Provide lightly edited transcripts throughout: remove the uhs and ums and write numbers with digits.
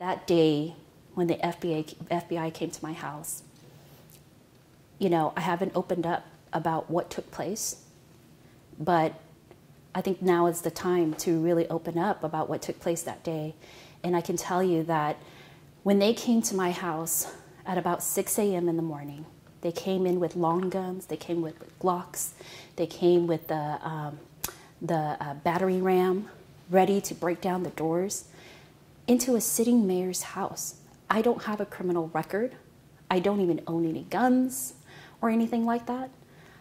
that day when the FBI came to my house, you know, I haven't opened up about what took place, but I think now is the time to really open up about what took place that day. And I can tell you that when they came to my house at about 6 a.m. in the morning, they came in with long guns, they came with Glocks, they came with the battering ram ready to break down the doors into a sitting mayor's house. I don't have a criminal record. I don't even own any guns or anything like that.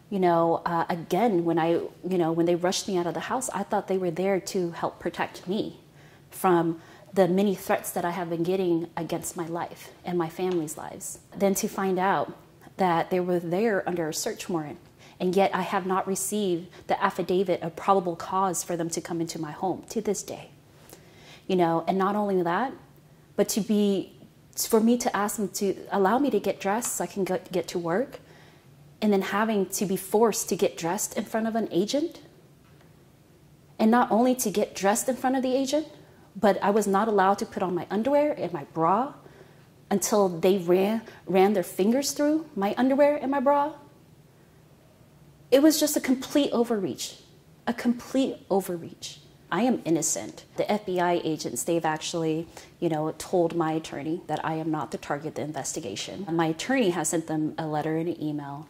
You know, again, when they rushed me out of the house, I thought they were there to help protect me from the many threats that I have been getting against my life and my family's lives. Then to find out that they were there under a search warrant, and yet I have not received the affidavit of probable cause for them to come into my home to this day. You know, and not only that, but for me to ask them to allow me to get dressed so I can get to work, and then having to be forced to get dressed in front of an agent. And not only to get dressed in front of the agent, but I was not allowed to put on my underwear and my bra until they ran their fingers through my underwear and my bra. It was just a complete overreach, a complete overreach. I am innocent. The FBI agents, they've actually, you know, told my attorney that I am not the target of the investigation. My attorney has sent them a letter and an email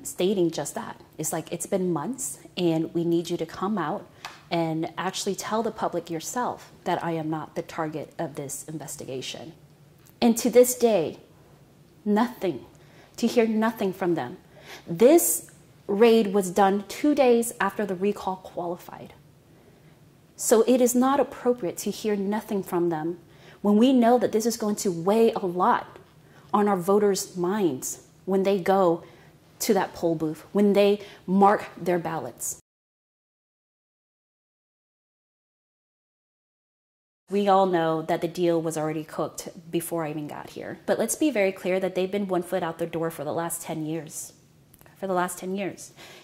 stating just that. It's like, it's been months and we need you to come out and actually tell the public yourself that I am not the target of this investigation. And to this day, nothing, to hear nothing from them. This raid was done 2 days after the recall qualified. So it is not appropriate to hear nothing from them when we know that this is going to weigh a lot on our voters' minds when they go to that poll booth, when they mark their ballots. We all know that the deal was already cooked before I even got here. But let's be very clear that they've been one foot out the door for the last 10 years.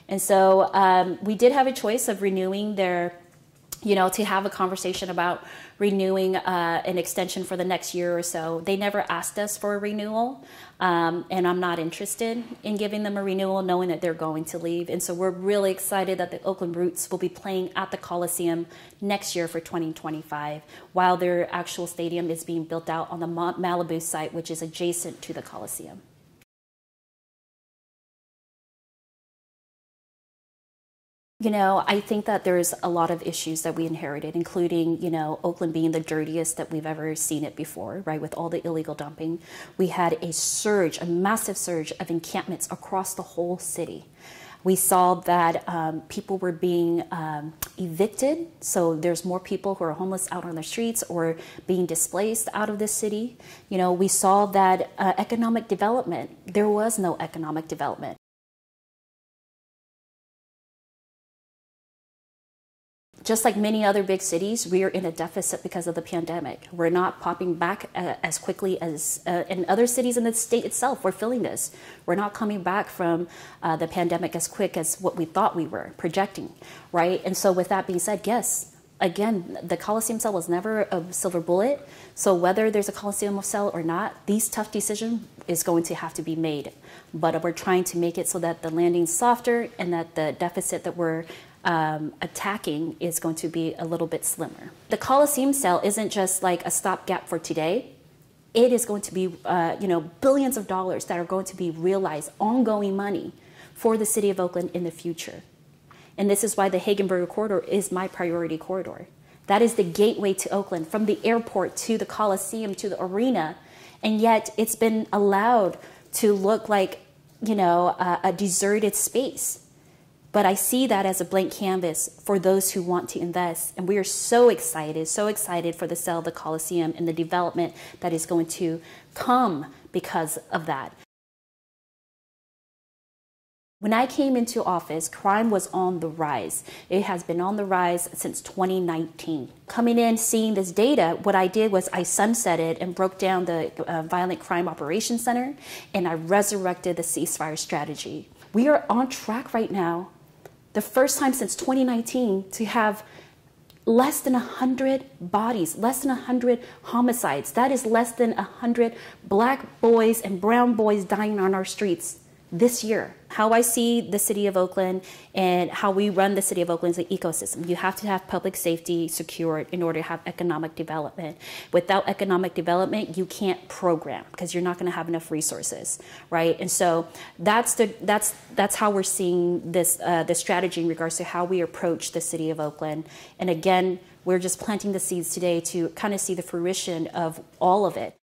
And so we did have a choice of renewing their, you know, to have a conversation about renewing an extension for the next year or so. They never asked us for a renewal, and I'm not interested in giving them a renewal knowing that they're going to leave. And so we're really excited that the Oakland Roots will be playing at the Coliseum next year for 2025, while their actual stadium is being built out on the Malibu site, which is adjacent to the Coliseum. You know, I think that there's a lot of issues that we inherited, including, you know, Oakland being the dirtiest that we've ever seen it before, right, with all the illegal dumping. We had a surge, a massive surge of encampments across the whole city. We saw that people were being evicted, so there's more people who are homeless out on the streets or being displaced out of the city. You know, we saw that economic development, there was no economic development. Just like many other big cities, we are in a deficit because of the pandemic. We're not popping back as quickly as in other cities in the state itself. We're feeling this. We're not coming back from the pandemic as quick as what we thought we were projecting, right? And so with that being said, yes, again, the Coliseum sale was never a silver bullet. So whether there's a Coliseum sale or not, these tough decisions is going to have to be made. But we're trying to make it so that the landing's softer and that the deficit that we're attacking is going to be a little bit slimmer. The Coliseum sale isn't just like a stopgap for today. It is going to be, you know, billions of dollars that are going to be realized, ongoing money for the city of Oakland in the future. And this is why the Hagenberger corridor is my priority corridor. That is the gateway to Oakland, from the airport to the Coliseum to the arena. And yet it's been allowed to look like, you know, a deserted space. But I see that as a blank canvas for those who want to invest. And we are so excited for the sale of the Coliseum and the development that is going to come because of that. When I came into office, crime was on the rise. It has been on the rise since 2019. Coming in, seeing this data, what I did was I sunsetted and broke down the Violent Crime Operations Center, and I resurrected the ceasefire strategy. We are on track right now, the first time since 2019, to have less than 100 bodies, less than 100 homicides. That is less than 100 black boys and brown boys dying on our streets this year. How I see the city of Oakland and how we run the city of Oakland is an ecosystem. You have to have public safety secured in order to have economic development. Without economic development, you can't program because you're not going to have enough resources, right? And so that's how we're seeing this strategy in regards to how we approach the city of Oakland. And again, we're just planting the seeds today to kind of see the fruition of all of it.